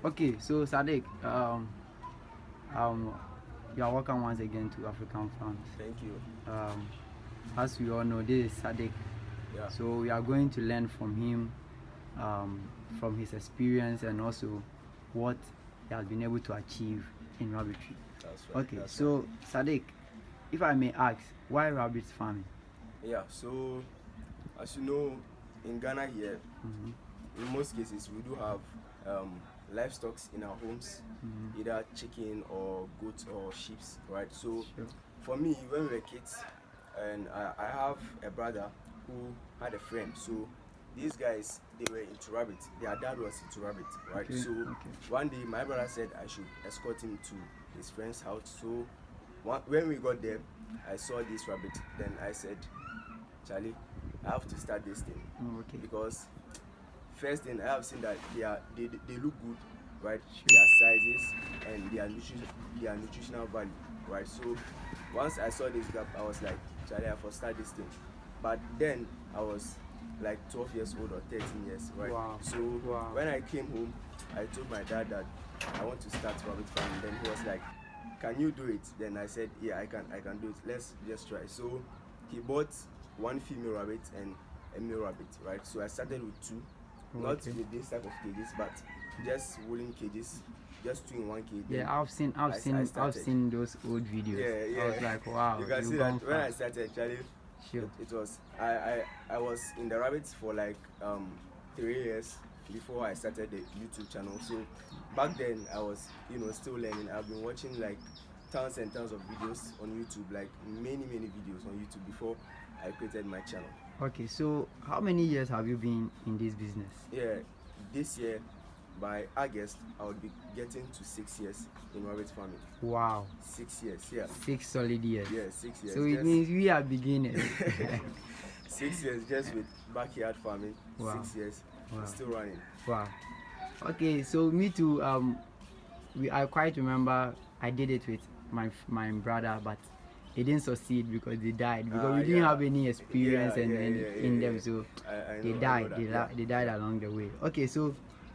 Okay, so Sadiq, um, you are welcome once again to African Farms. Thank you. Um, as we all know, this is Sadiq. Yeah. So we are going to learn from him, from his experience and also what he has been able to achieve in rabbitry. That's right. Okay, That's so Sadiq, if I may ask, why rabbit farming? right. Yeah. So, as you know, in Ghana here, in most cases we do have livestock in our homes, either chicken or goat or sheep, right? So, Sure. for me, when we were kids, and I have a brother who had a friend. So, these guys they were into rabbit. Their dad was into rabbit, right? Okay, So, okay. one day my brother said I should escort him to his friend's house. So, when we got there, I saw this rabbit. Then I said, Charlie, I have to start this thing Oh, okay. because first thing I have seen that they look good, right? Sure. Their sizes and their nutritional value, right? So once I saw this gap, I was like, Charlie, I have to start this thing. But then I was like 12 years old or 13 years, right? Wow. So Wow. when I came home, I told my dad that I want to start rabbit farming. Then he was like, can you do it? Then I said, yeah, I can do it. Let's just try. So he bought one female rabbit and a male rabbit, right? So I started with two, not Okay. with this type of cages, but just wooden cages, just two in one cage. Yeah, Then I've started. seen those old videos. Yeah, I was like, wow, you can you've see gone that when I fast. started, Charlie, Sure. it was I was in the rabbits for like 3 years before I started the YouTube channel. So back then I was still learning. I've been watching like tons and tons of videos on YouTube, like many videos on YouTube before I created my channel. Okay, so how many years have you been in this business? Yeah, this year by August I would be getting to 6 years in rabbit farming. Wow, 6 years, yeah. 6 solid years. Yeah, 6 years. So it means we are beginners. 6 years just with backyard farming. Wow. 6 years, Wow. still running. Wow. Okay, so me too. I quite remember I did it with my brother, but it didn't succeed because they died because we didn't have any experience in them, so they died. They died along the way. Okay, so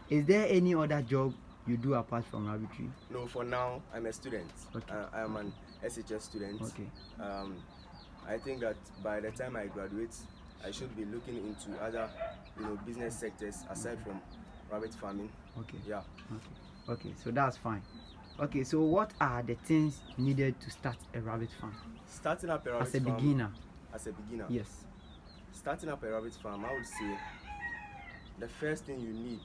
is there any other job you do apart from rabbitry? No, for now I'm a student. Okay. I am an SHS student. Okay. I think that by the time I graduate, I should be looking into other, business sectors aside from rabbit farming. Okay. Yeah. Okay, so that's fine. Okay, so what are the things needed to start a rabbit farm Starting up a rabbit as a farm. beginner? As a beginner. Yes. Starting up a rabbit farm, I would say the first thing you need,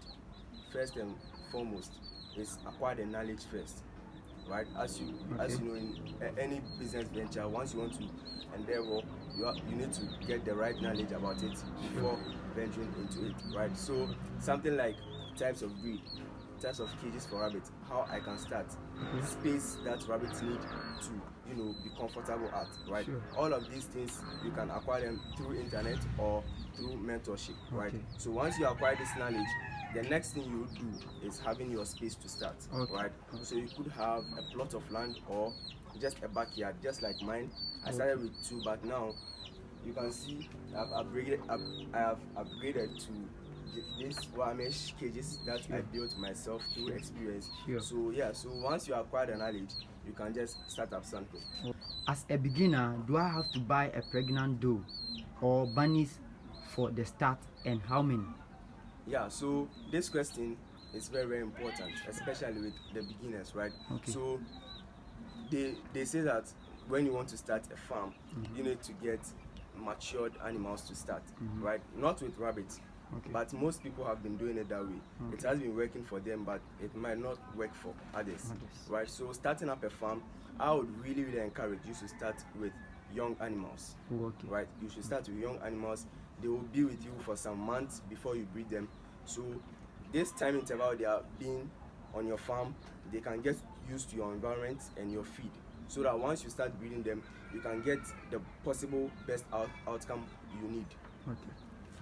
first and foremost, is acquire the knowledge first, right? As you know, in any business venture, once you want to endeavor, you need to get the right knowledge about it before venturing into it, right? So something like types of breed, types of cages for rabbits, how I can start, space that rabbits need to be comfortable at, right? Sure. All of these things you can acquire them through internet or through mentorship, right? Okay. So once you acquire this knowledge, the next thing you do is having your space to start, right? So you could have a plot of land or just a backyard, just like mine. I started with two, but now you can see I have upgraded to this mesh cages that I built myself through experience. Sure. So yeah, so once you acquire the knowledge, you can just start up something. As a beginner, do I have to buy a pregnant doe or bunnies for the start, and how many? Yeah, so this question is very important, especially with the beginners, right? Okay. So they say that when you want to start a farm, you need to get matured animals to start, right? Not with rabbits. Okay. But most people have been doing it that way. It has been working for them, but it might not work for others, right? So starting up a farm, I would really encourage you to start with young animals, Okay. right? You should start with young animals. They will be with you for some months before you breed them. So this time interval they are being on your farm, they can get used to your environment and your feed, so that once you start breeding them, you can get the possible best outcome you need. Okay.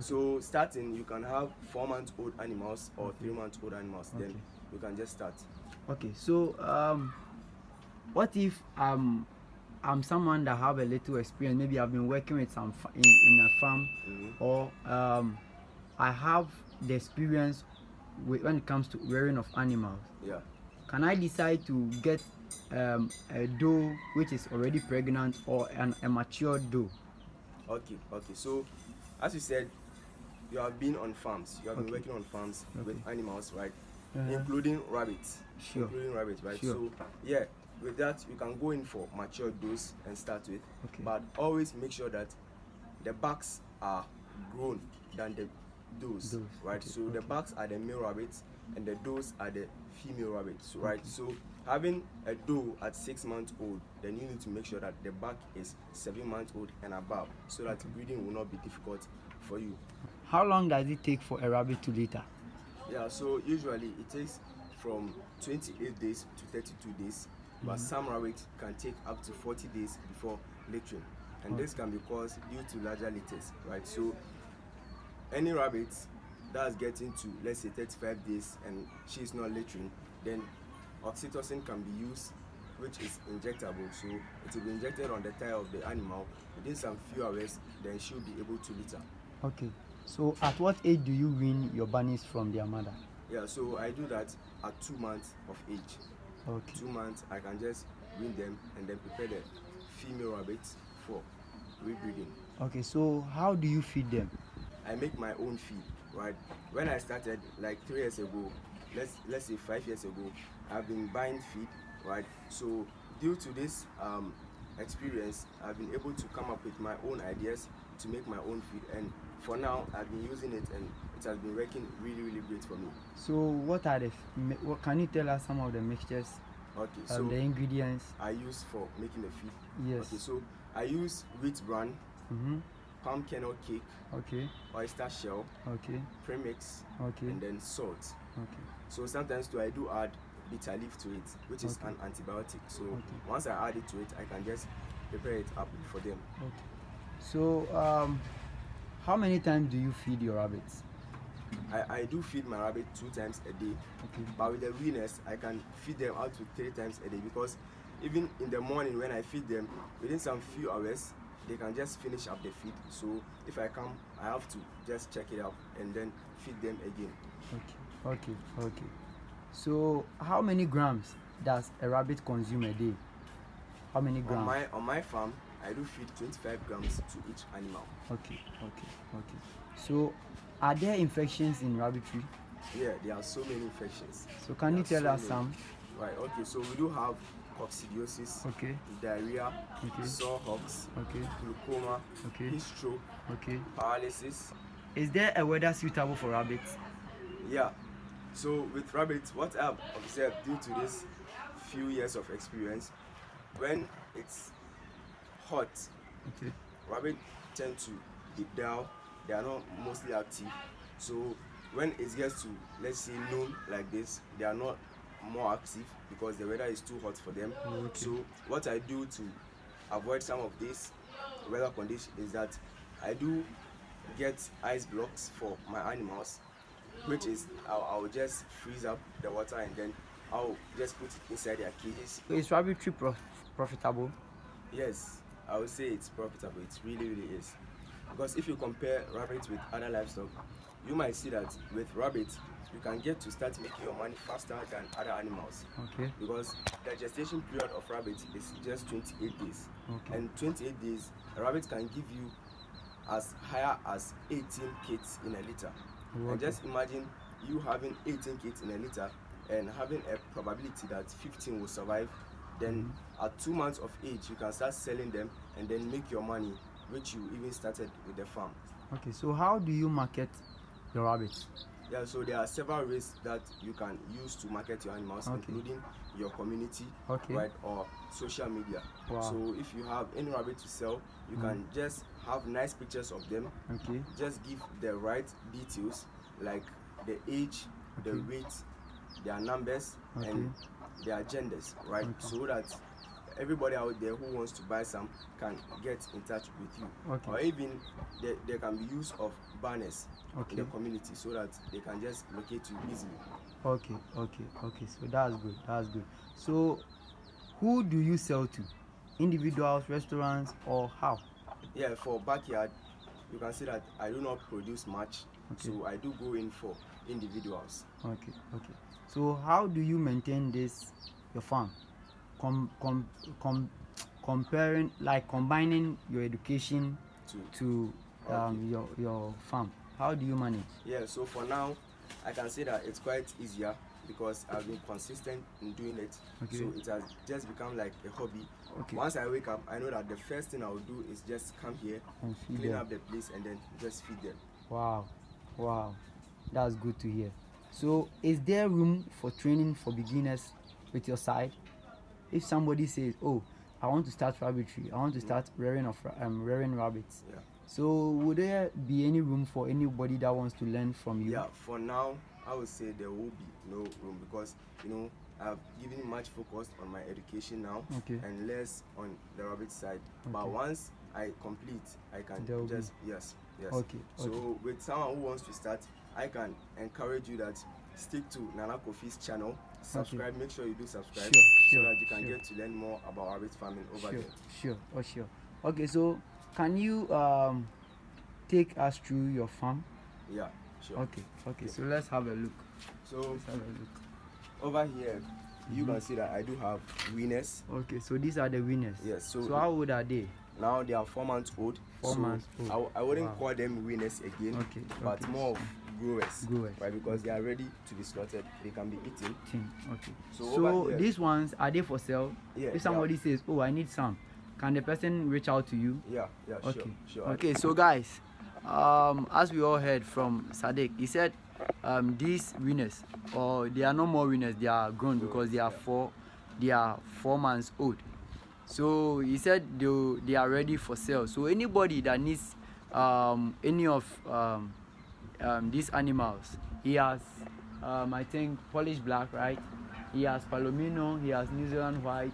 So starting, you can have 4-month-old animals or 3-month-old animals. Then you can just start. Okay. So what if I'm someone that have a little experience? Maybe I've been working with some in a farm, or I have the experience when it comes to rearing of animals, Yeah. can I decide to get a doe which is already pregnant or a mature doe? Okay. So, as you said, you have been on farms. You have been Okay. working on farms with Okay. animals, right? Uh-huh. Including rabbits. Sure. Including rabbits, right? Sure. So, yeah, with that, you can go in for mature does and start with. Okay. But always make sure that the bucks are grown than the does, right? Okay. So the Okay. bucks are the male rabbits and the does are the female rabbits, right? Okay. So having a doe at 6 months old, then you need to make sure that the buck is 7 months old and above, so that Okay. breeding will not be difficult for you. How long does it take for a rabbit to litter? Yeah, so usually it takes from 28 days to 32 days, but some rabbits can take up to 40 days before littering. And this can be caused due to larger litters, right? So any rabbit that's getting to, let's say, 35 days and she's not littering, then oxytocin can be used, which is injectable. So it will be injected on the thigh of the animal. Within some few hours, then she'll be able to litter. Okay. So at what age do you wean your bunnies from their mother? Yeah, so I do that at 2 months of age. Okay. 2 months, I can just wean them and then prepare the female rabbits for rebreeding. Okay, so how do you feed them? I make my own feed, right? When I started like 3 years ago, let's say 5 years ago, I've been buying feed, right? So due to this experience, I've been able to come up with my own ideas to make my own feed, and for now I've been using it and it has been working really great for me. So what are what can you tell us some of the mixtures? Okay, so the ingredients I use for making the feed. Yes. Okay, so I use wheat bran, palm kernel cake, Okay. oyster shell, Okay. premix, Okay. and then salt. Okay. So sometimes too I do add bitter leaf to it, which is Okay. an antibiotic. So Okay. once I add it to it, I can just prepare it up for them. Okay. So how many times do you feed your rabbits? I do feed my rabbit 2 times a day, Okay. but with the weaners I can feed them up to 3 times a day, because even in the morning when I feed them, within some few hours they can just finish up the feed. So if I come, I have to just check it out and then feed them again. Okay. So how many grams does a rabbit consume a day? How many grams? On my farm, I do feed 25 grams to each animal. Okay. So are there infections in rabbitry? Yeah, there are so many infections. So can you tell us some? Right, okay, so we do have coccidiosis, Okay. diarrhea, Okay. sore hocks, Okay. glaucoma, Okay. heat stroke, Okay. paralysis. Is there a weather suitable for rabbits? Yeah, so with rabbits, what I've observed due to this few years of experience, when it's hot, Okay. rabbits tend to be dull, they are not mostly active. So when it gets to, let's say, noon like this, they are not more active because the weather is too hot for them. Okay. So what I do to avoid some of this weather condition is that I do get ice blocks for my animals, which is I'll just freeze up the water and then I'll just put it inside their cages. Is rabbitry profitable? Yes, I would say it's profitable. It really is. Because if you compare rabbits with other livestock, you might see that with rabbits, you can get to start making your money faster than other animals. Okay. Because the gestation period of rabbits is just 28 days. Okay. And 28 days, a rabbit can give you as higher as 18 kids in a litter. Okay. And just imagine you having 18 kids in a litter and having a probability that 15 will survive. Then at 2 months of age, you can start selling them and then make your money, which you even started with the farm. Okay, so how do you market your rabbits? Yeah, so there are several ways that you can use to market your animals, Okay. including your community, Okay. right, or social media. Wow. So if you have any rabbit to sell, you can just have nice pictures of them. Okay. Just give the right details like the age, the Okay. weight, their numbers, Okay. and their genders, right? Okay. So that everybody out there who wants to buy some can get in touch with you. Okay. Or even there can be use of banners Okay. in the community so that they can just locate you easily. Okay. So that's good. So who do you sell to? Individuals, restaurants, or how? Yeah, for backyard, you can see that I do not produce much. So I do go in for individuals. Okay. So how do you maintain this your farm? Combining your education to your farm. How do you manage? Yeah, so for now I can say that it's quite easier because I've been consistent in doing it. So it has just become like a hobby. Once I wake up, I know that the first thing I will do is just come here and clean up the place and then just feed them. Wow, that's good to hear. So is there room for training for beginners with your side? If somebody says, oh, I want to start rabbitry, I want to start rearing rabbits, so would there be any room for anybody that wants to learn from you? Yeah, for now I would say there will be no room because I've given much focus on my education now and less on the rabbit side. But once I complete, I can yes. So with someone who wants to start, I can encourage you that stick to Nana Kofi's channel. Subscribe, make sure you do subscribe so that you can get to learn more about rabbit farming over there. Sure. Okay, so can you take us through your farm? Yeah, sure. Okay. So let's have a look. Over here, you can see that I do have winners. Okay, so these are the winners. Yes. So how old are they? Now they are 4 months old. 4 months old. I wouldn't call them winners again, but more of growers, right? Because they are ready to be slaughtered. They can be eaten. Okay. So these ones, are they for sale? Yeah. If somebody says, oh, I need some, can the person reach out to you? Yeah. Sure. Okay. So guys, as we all heard from Sadiq, he said these winners, or they are no more winners, they are grown because they are 4 months old. So he said they are ready for sale. So anybody that needs any of these animals, he has I think Polish black, right? He has Palomino, he has New Zealand white,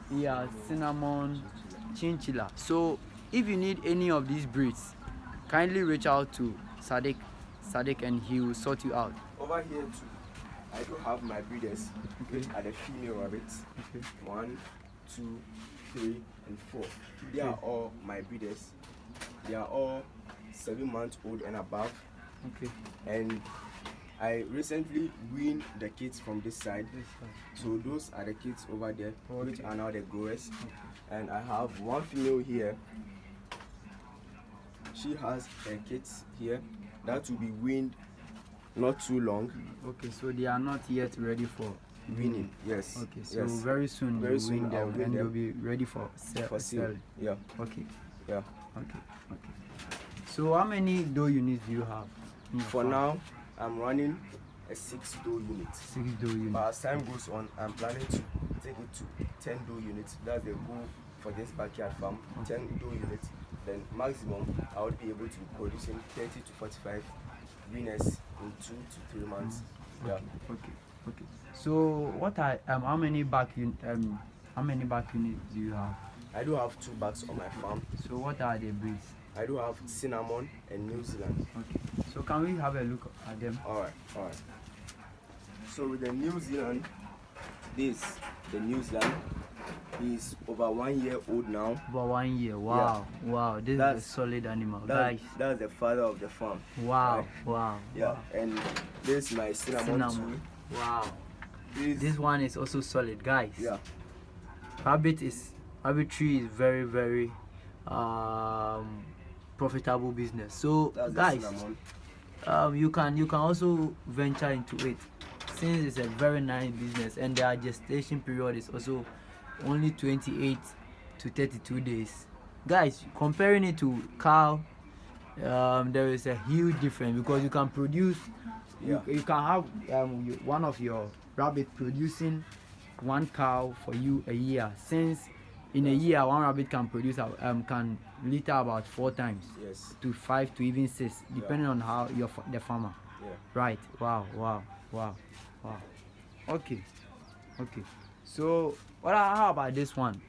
he has cinnamon, chinchilla. So if you need any of these breeds, kindly reach out to Sadiq and he will sort you out. Over here too, I do have my breeders, which are the female rabbits. 1, 2, 3, and 4. They are all my breeders. They are all 7 months old and above. And I recently weaned the kids from this side. So those are the kids over there, which are now the growers. And I have one female here. She has her kids here. That will be weaned not too long. Okay, so they are not yet ready for weaning. Yes. Okay, so very soon you wean them and they'll be ready for sale. Yeah. Okay. Yeah. Okay. So how many doe units do you have? For now, I'm running a 6 doe unit. 6 doe units. But as time goes on, I'm planning to take it to 10 doe units. That's the goal for this backyard farm. 10 doe units. Then maximum, I would be able to be producing 30 to 45 winners in 2 to 3 months. Yeah. Okay. So what are how many back units do you have? I do have 2 backs on my farm. So what are the breeds? I do have cinnamon and New Zealand. Okay. So can we have a look at them? Alright. So with the New Zealand, the New Zealand is over 1 year old now. Over 1 year. Wow. This is a solid animal, guys. That's the father of the farm. Wow. Yeah. And this is my cinnamon too. Wow. This one is also solid, guys. Yeah. Rabbitry is very, very profitable business. So guys, you can also venture into it, since it's a very nice business and their gestation period is also only 28 to 32 days. Guys, comparing it to cow, there is a huge difference because you can produce you can have one of your rabbit producing 1 cow for you a year, since in a year 1 rabbit can produce can litter about 4 times, to 5 to even 6, depending on how the farmer. Right. Wow. Okay. So how about this one?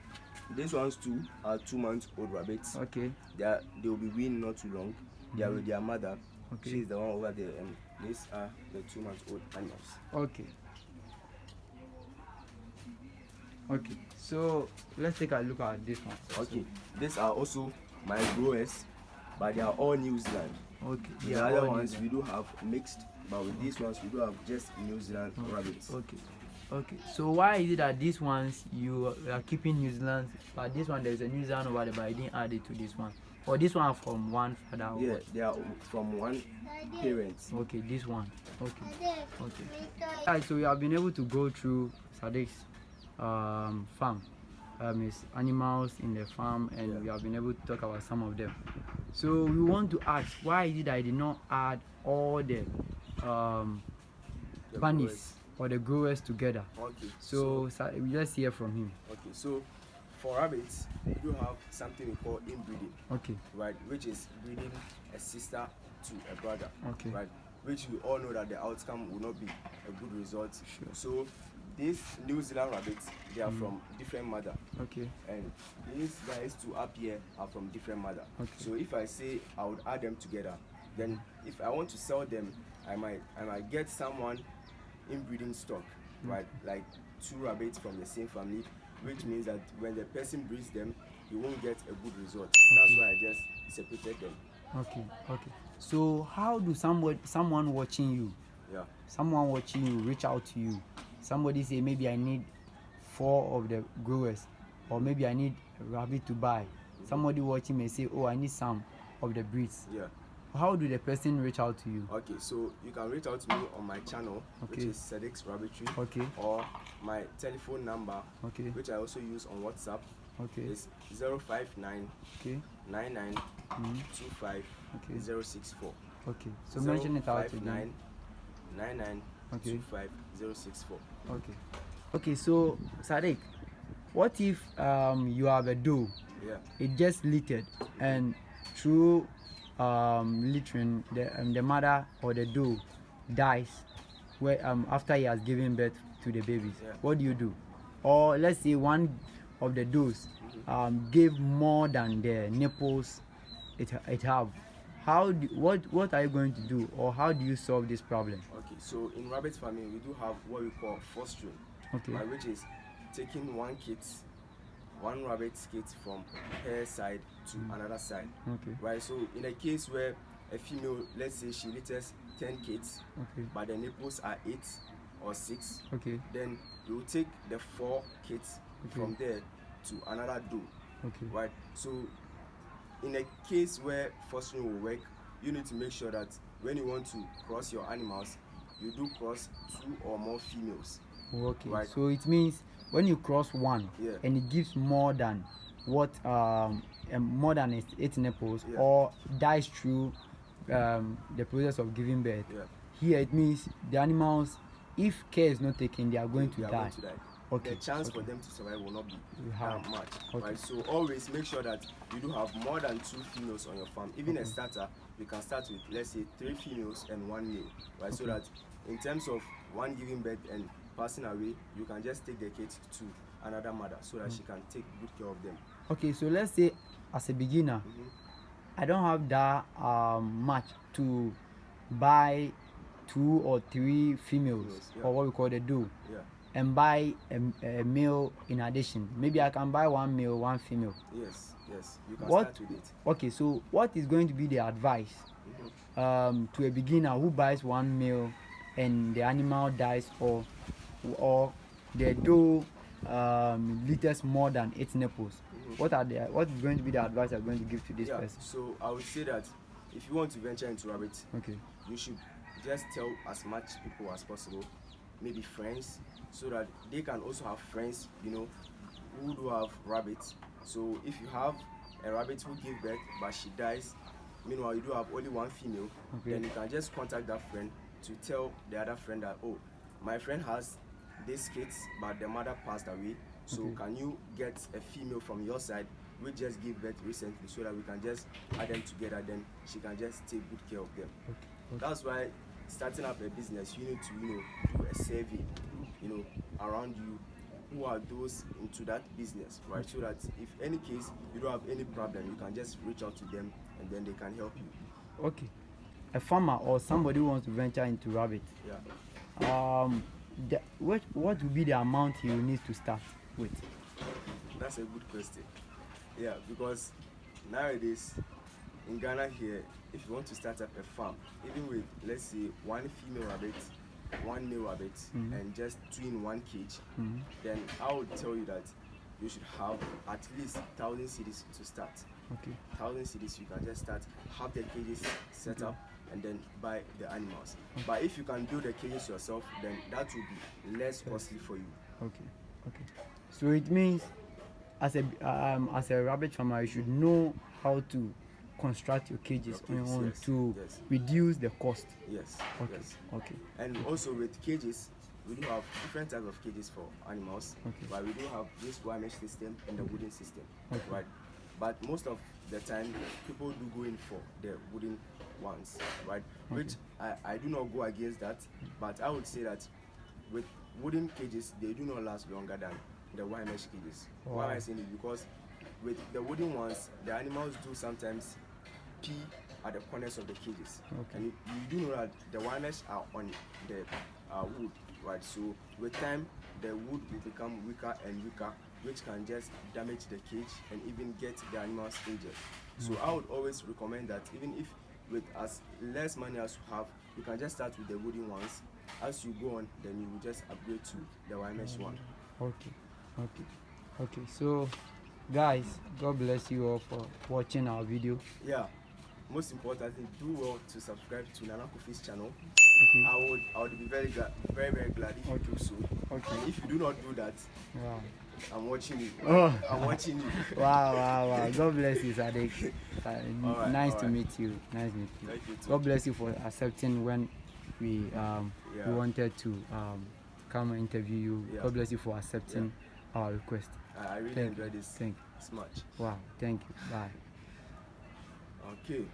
These ones too are 2 months old rabbits. Okay. They will be weaned not too long. They are with their mother. She's the one over there, and these are the 2 months old animals. Okay. So let's take a look at this one. Okay. These are also my growers, but they are all New Zealand. Okay. The Yeah, other all ones New we do have mixed, but with these ones we do have just New Zealand rabbits. Okay. Okay. So why is it that these ones you are keeping New Zealand, but this one there's a New Zealand over there, but I didn't add it to this one? Or this one from one father? Or Yeah, what? they are from one parent. Okay, this one. Okay. Okay. Alright, so we have been able to go through Sadiq's farm, his animals in the farm, and Yeah. we have been able to talk about some of them. So we want to ask, why is it that I did not add all the The bunnies growers. or the growers together? Okay. So we just hear from him. Okay, so for rabbits, we do have something we call inbreeding, Okay. right? Which is breeding a sister to a brother, Okay. right? Which we all know that the outcome will not be a good result. Sure. So these New Zealand rabbits, they are from different mother, Okay. and these guys two up here are from different mother. Okay. So if I say I would add them together, then if I want to sell them, I might get someone inbreeding stock, right? Like two rabbits from the same family, which means that when the person breeds them, you won't get a good result. That's why I just separated them. Okay. Okay. So how do someone watching you, Yeah. reach out to you? Somebody say maybe I need 4 of the growers, or maybe I need a rabbit to buy. Somebody watching may say, oh, I need some of the breeds. Yeah. How do the person reach out to you? Okay, so you can reach out to me on my channel, which Okay. is Saqid's Rabbitry, Okay. or my telephone number, Okay. which I also use on WhatsApp, Okay. is 059 Okay. 99 Mhm. 25 Okay. 064. Okay. So mention it out again. 059 99 Okay. 25 064. Okay. Okay. So Sadiq, what if you have a doe? Yeah. It just littered, and through littering, the mother or the doe dies where after he has given birth to the babies. Yeah. What do you do? Or let's say one of the does gave more than the nipples it have. What are you going to do, or how do you solve this problem? Okay, so in rabbit farming, we do have what we call fostering, Okay. right, which is taking one rabbit kit from her side to another side, Okay. right? So in a case where a female, let's say she litters 10 kids, Okay. but the nipples are 8 or 6, Okay. then you will take the 4 kids Okay. from there to another doe, Okay. right? So in a case where fostering will work, you need to make sure that when you want to cross your animals, you do cross 2 or more females. Okay. Right. So it means when you cross one, Yeah. and it gives more than what more than its nipples, Yeah. or dies through the process of giving birth. Yeah. Here it means the animals, if care is not taken, they are going to They are die. going to die. Okay. The chance for Okay. them to survive will not be High. that much, Okay. right? So always make sure that you do have more than 2 females on your farm. Even a starter, you can start with, let's say, 3 females and 1 male, right? So Okay. that in terms of one giving birth and passing away, you can just take the kids to another mother so that she can take good care of them. Okay. So let's say as a beginner, I don't have that much to buy 2 or 3 females, Yeah. or what we call the doe, Yeah. and buy a male in addition. Maybe I can buy 1 male, 1 female. Yes. You can What? start with it. Okay, so what is going to be the advice to a beginner who buys 1 male and the animal dies, or the doe litters more than its nipples? What is going to be the advice I'm going to give to this person? So I would say that if you want to venture into rabbits, Okay. you should just tell as much people as possible, maybe friends, so that they can also have friends, who do have rabbits. So if you have a rabbit who gives birth but she dies, meanwhile you do have only 1 female, Okay. then you can just contact that friend to tell the other friend that, oh, my friend has these kids but the mother passed away, so Okay. can you get a female from your side which just gave birth recently, so that we can just add them together, then she can just take good care of them. Okay. That's why starting up a business, you need to do a survey around you, who are those into that business, right? So that if any case you don't have any problem, you can just reach out to them and then they can help you. Okay. A farmer or somebody who wants to venture into rabbit, Yeah. what will be the amount he will need to start with? That's a good question. Yeah, because nowadays in Ghana here, if you want to start up a farm, even with, let's say, one female rabbit, one male rabbit, and just two in one cage, then I would tell you that you should have at least 1,000 cities to start. Okay. 1,000 cities, you can just start, have the cages set up, and then buy the animals. But if you can build the cages yourself, then that will be less costly for you. Okay. So it means, as a rabbit farmer, you should know how to construct your cages on your own Yes, to yes. reduce the cost. Yes. Okay. Yes. Okay. And also with cages, we do have different types of cages for animals. Okay. But we do have this wire mesh system and the wooden system. Okay. Right. But most of the time, people do go in for the wooden ones, right? Okay. Which I do not go against that, but I would say that with wooden cages, they do not last longer than the wire mesh cages. Wow. Why am I saying it? Because with the wooden ones, the animals do sometimes pee at the corners of the cages. Okay. And you do know that the wire mesh are on the wood, right? So with time, the wood will become weaker and weaker, which can just damage the cage and even get the animals injured. So I would always recommend that even if with as less money as you have, you can just start with the wooden ones. As you go on, then you will just upgrade to the wire mesh one. Okay. So, guys, God bless you all for watching our video. Yeah. Most importantly, do well to subscribe to Nana Kofi's channel. Okay. I would be very glad if you do so. Okay. And if you do not do that, Wow. I'm watching you. Oh. I'm watching you. Wow. God bless you, Sadiq. Alright, Nice to alright. meet you. Thank you too. God bless you for accepting when we Yeah. wanted to come and interview you. Yeah. God bless you for accepting our request. I really Thank enjoyed this much. Wow. Thank you. Bye. Okay.